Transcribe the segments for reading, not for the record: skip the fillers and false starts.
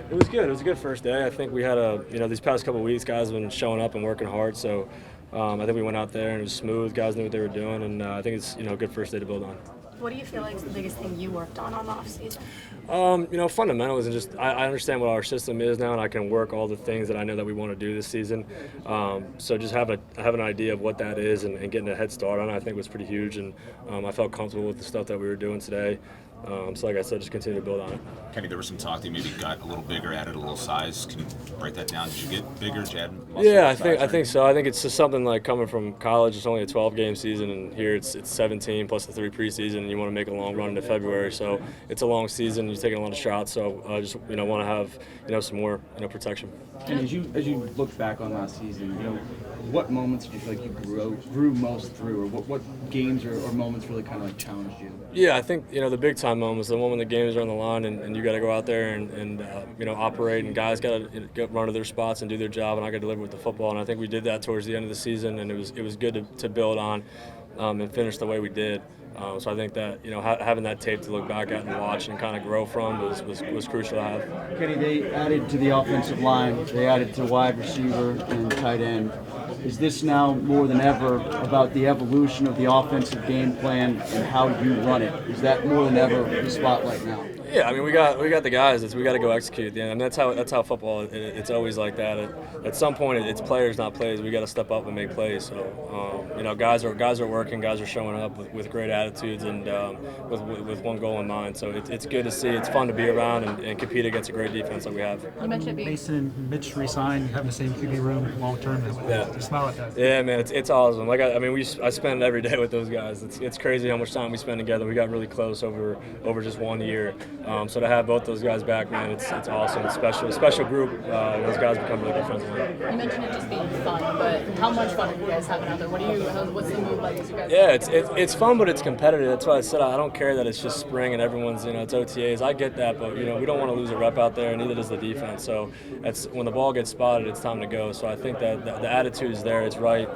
It was good. It was a good first day. I think we had these past couple of weeks, guys have been showing up and working hard. So I think we went out there and it was smooth. Guys knew what they were doing, and I think it's a good first day to build on. What do you feel like is the biggest thing you worked on the offseason? Fundamentals and just I understand what our system is now, and I can work all the things that I know that we want to do this season. So just have an idea of what that is and getting a head start on it, I think was pretty huge, and I felt comfortable with the stuff that we were doing today. So like I said, just continue to build on it. Kenny, there was some talk that you maybe got a little bigger, added a little size. Can you break that down? Did you get bigger? Did you add muscle? Yeah, I think so. I think it's just something like coming from college. It's only a 12-game season, and here it's 17 plus the 3 preseason, and you want to make a long run into February. So it's a long season. You're taking a lot of shots. So I just want to have some more protection. And as you look back on last season, what moments did you feel like you grew most through, or what games or moments really kind of like challenged you? Yeah, I think the big time moments, the one when the games are on the line and you got to go out there and operate, and guys got to run to their spots and do their job, and I got to deliver with the football. And I think we did that towards the end of the season, and it was good to build on and finish the way we did. So I think that having that tape to look back at and watch and kind of grow from was crucial to have. Kenny, they added to the offensive line. They added to wide receiver and tight end. Is this now more than ever about the evolution of the offensive game plan and how you run it? Is that more than ever the spotlight now? Yeah, I mean we got the guys. We got to go execute at the end. I mean that's how football. It's always like that. At some point, it's players, not plays. We got to step up and make plays. So guys are working. Guys are showing up with great attitudes and with one goal in mind. So it's good to see. It's fun to be around and compete against a great defense that we have. You mentioned being Mason and Mitch resign, having the same QB room long term. Yeah. Smile at that. Yeah, man, it's awesome. Like I spend every day with those guys. It's crazy how much time we spend together. We got really close over just 1 year. So to have both those guys back, man, it's awesome. It's special group. Those guys become really good friends of mine. You mentioned it just being fun, but how much fun are you guys having out there? What's the mood like as you guys? Yeah, it's fun, but it's competitive. That's why I said I don't care that it's just spring and everyone's it's OTAs. I get that, but we don't want to lose a rep out there, and neither does the defense. So that's when the ball gets spotted, it's time to go. So I think that the attitude is there. It's right.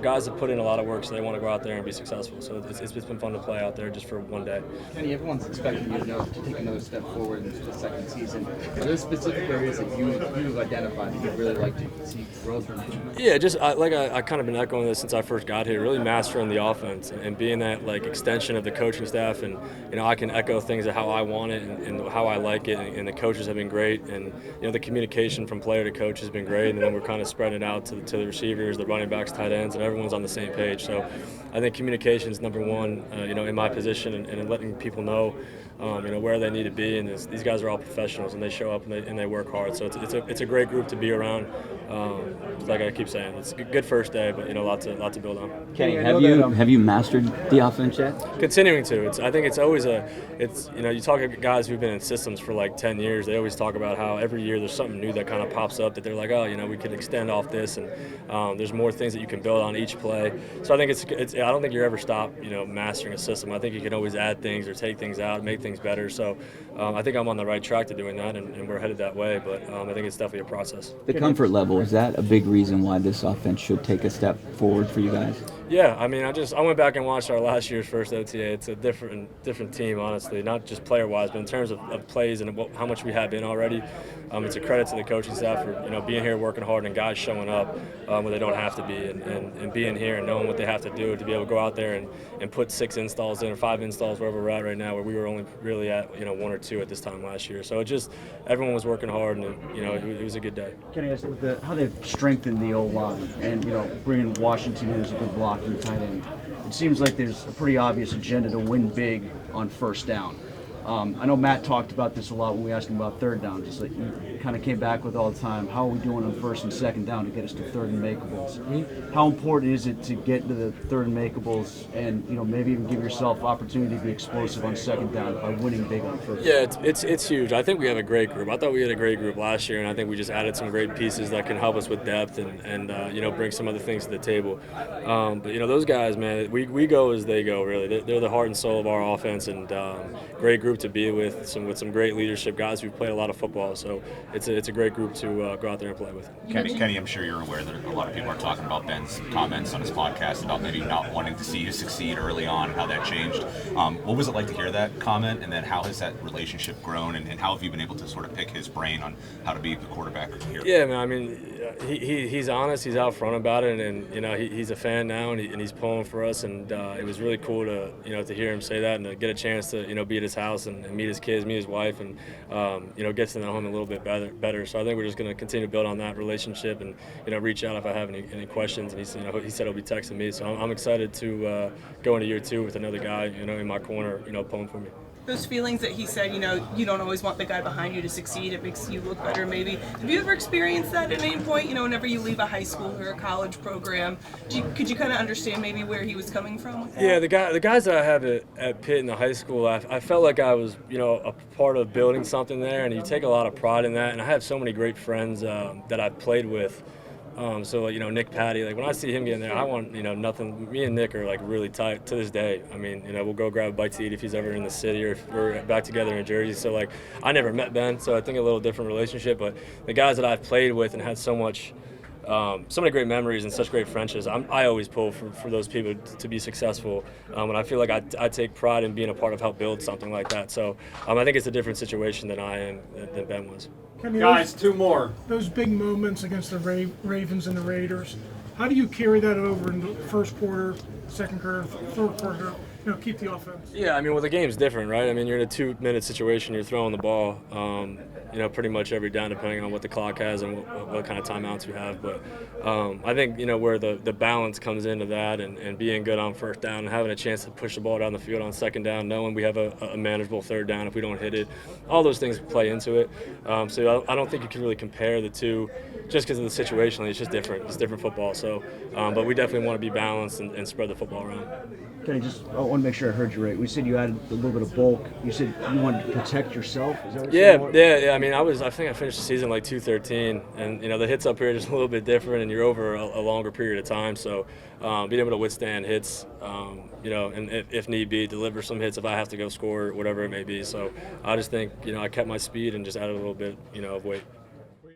Guys have put in a lot of work, so they want to go out there and be successful. So it's been fun to play out there just for one day. Kenny, everyone's expecting you to take another step forward into the second season. Are there specific areas that you've identified that you'd really like to see growth from? Yeah, just I kind of been echoing this since I first got here. Really mastering the offense and being that extension of the coaching staff, and I can echo things of how I want it and how I like it, and the coaches have been great, and the communication from player to coach has been great, and then we're kind of spreading it out to the receivers, the running backs, tight ends, and everyone's on the same page. So I think communication is number one, in my position, and letting people know, where they need to be. And these guys are all professionals, and they show up and they work hard. So it's a great group to be around. Like I keep saying, it's a good first day, but lots to build on. Kenny, have you mastered the offense yet? Continuing to. I think it's always you talk to guys who've been in systems for like 10 years. They always talk about how every year there's something new that kind of pops up that they're like, we could extend off this, and there's more things that you can build on each play. So I think it's I don't think you ever stop mastering a system. I think you can always add things or take things out, make things better. So I think I'm on the right track to doing that, and we're headed that way. But I think it's definitely a process. The comfort level, is that a big reason why this offense should take a step forward for you guys? Yeah, I mean, I went back and watched our last year's first OTA. It's a different team, honestly, not just player-wise, but in terms of plays and how much we have in already. It's a credit to the coaching staff for being here, working hard, and guys showing up where they don't have to be, and being here and knowing what they have to do to be able to go out there and put 6 installs in or 5 installs wherever we're at right now, where we were only really at 1 or 2 at this time last year. So everyone was working hard, and it was a good day. Can I ask how they've strengthened the O-line and bringing Washington in as a good blocking tight end? It seems like there's a pretty obvious agenda to win big on first down. I know Matt talked about this a lot when we asked him about third down. Just like you kind of came back with all the time, how are we doing on first and second down to get us to third and makeables? Mm-hmm. How important is it to get to the third and makeables and maybe even give yourself opportunity to be explosive on second down by winning big on first? Yeah, it's huge. I think we have a great group. I thought we had a great group last year, and I think we just added some great pieces that can help us with depth and bring some other things to the table. But those guys, man, we go as they go. Really, they're the heart and soul of our offense, and great group group to be with some great leadership guys who've played a lot of football. So it's a great group to go out there and play with. Kenny, I'm sure you're aware that a lot of people are talking about Ben's comments on his podcast about maybe not wanting to see you succeed early on and how that changed. What was it like to hear that comment, and then how has that relationship grown, and how have you been able to sort of pick his brain on how to be the quarterback here? Yeah, man. I mean, he's honest. He's out front about it, and he's a fan now, and he's pulling for us. And it was really cool to to hear him say that, and to get a chance to be at his house and meet his kids, meet his wife, and get to know him a little bit better. So I think we're just going to continue to build on that relationship, and reach out if I have any questions. And he said he'll be texting me. So I'm excited to go into year 2 with another guy in my corner pulling for me. Those feelings that he said, you don't always want the guy behind you to succeed. It makes you look better, maybe. Have you ever experienced that at any point? Whenever you leave a high school or a college program, could you kind of understand maybe where he was coming from with that? Yeah, the guys that I have at Pitt in the high school, I felt like I was, a part of building something there, and you take a lot of pride in that. And I have so many great friends that I've played with. So Nick Patty, when I see him getting there, I want nothing. Me and Nick are really tight to this day. I mean, we'll go grab a bite to eat if he's ever in the city, or if we're back together in Jersey. So I never met Ben, so I think a little different relationship. But the guys that I've played with and had so many great memories and such great friendships, I always pull for those people to be successful, and I feel like I take pride in being a part of help build something like that. So I think it's a different situation than Ben was. Guys, 2 more. Those big moments against the Ravens and the Raiders, how do you carry that over in the first quarter, second quarter, third quarter? Keep the offense. Yeah, I mean, the game's different, right? I mean, you're in a 2-minute situation. You're throwing the ball, pretty much every down, depending on what the clock has and what kind of timeouts you have. But I think, where the balance comes into that, and being good on first down and having a chance to push the ball down the field on second down, knowing we have a manageable third down if we don't hit it, all those things play into it. So I don't think you can really compare the two just because of the situation. It's just different. It's different football. So, but we definitely want to be balanced and spread the football around. Kenny, I want to make sure I heard you right. We said you added a little bit of bulk. You said you wanted to protect yourself. Is that what you're saying? Yeah. I mean, I think I finished the season 213, and the hits up here are just a little bit different, and you're over a longer period of time. So being able to withstand hits, and if need be, deliver some hits if I have to go score, whatever it may be. So I just think I kept my speed and just added a little bit of weight.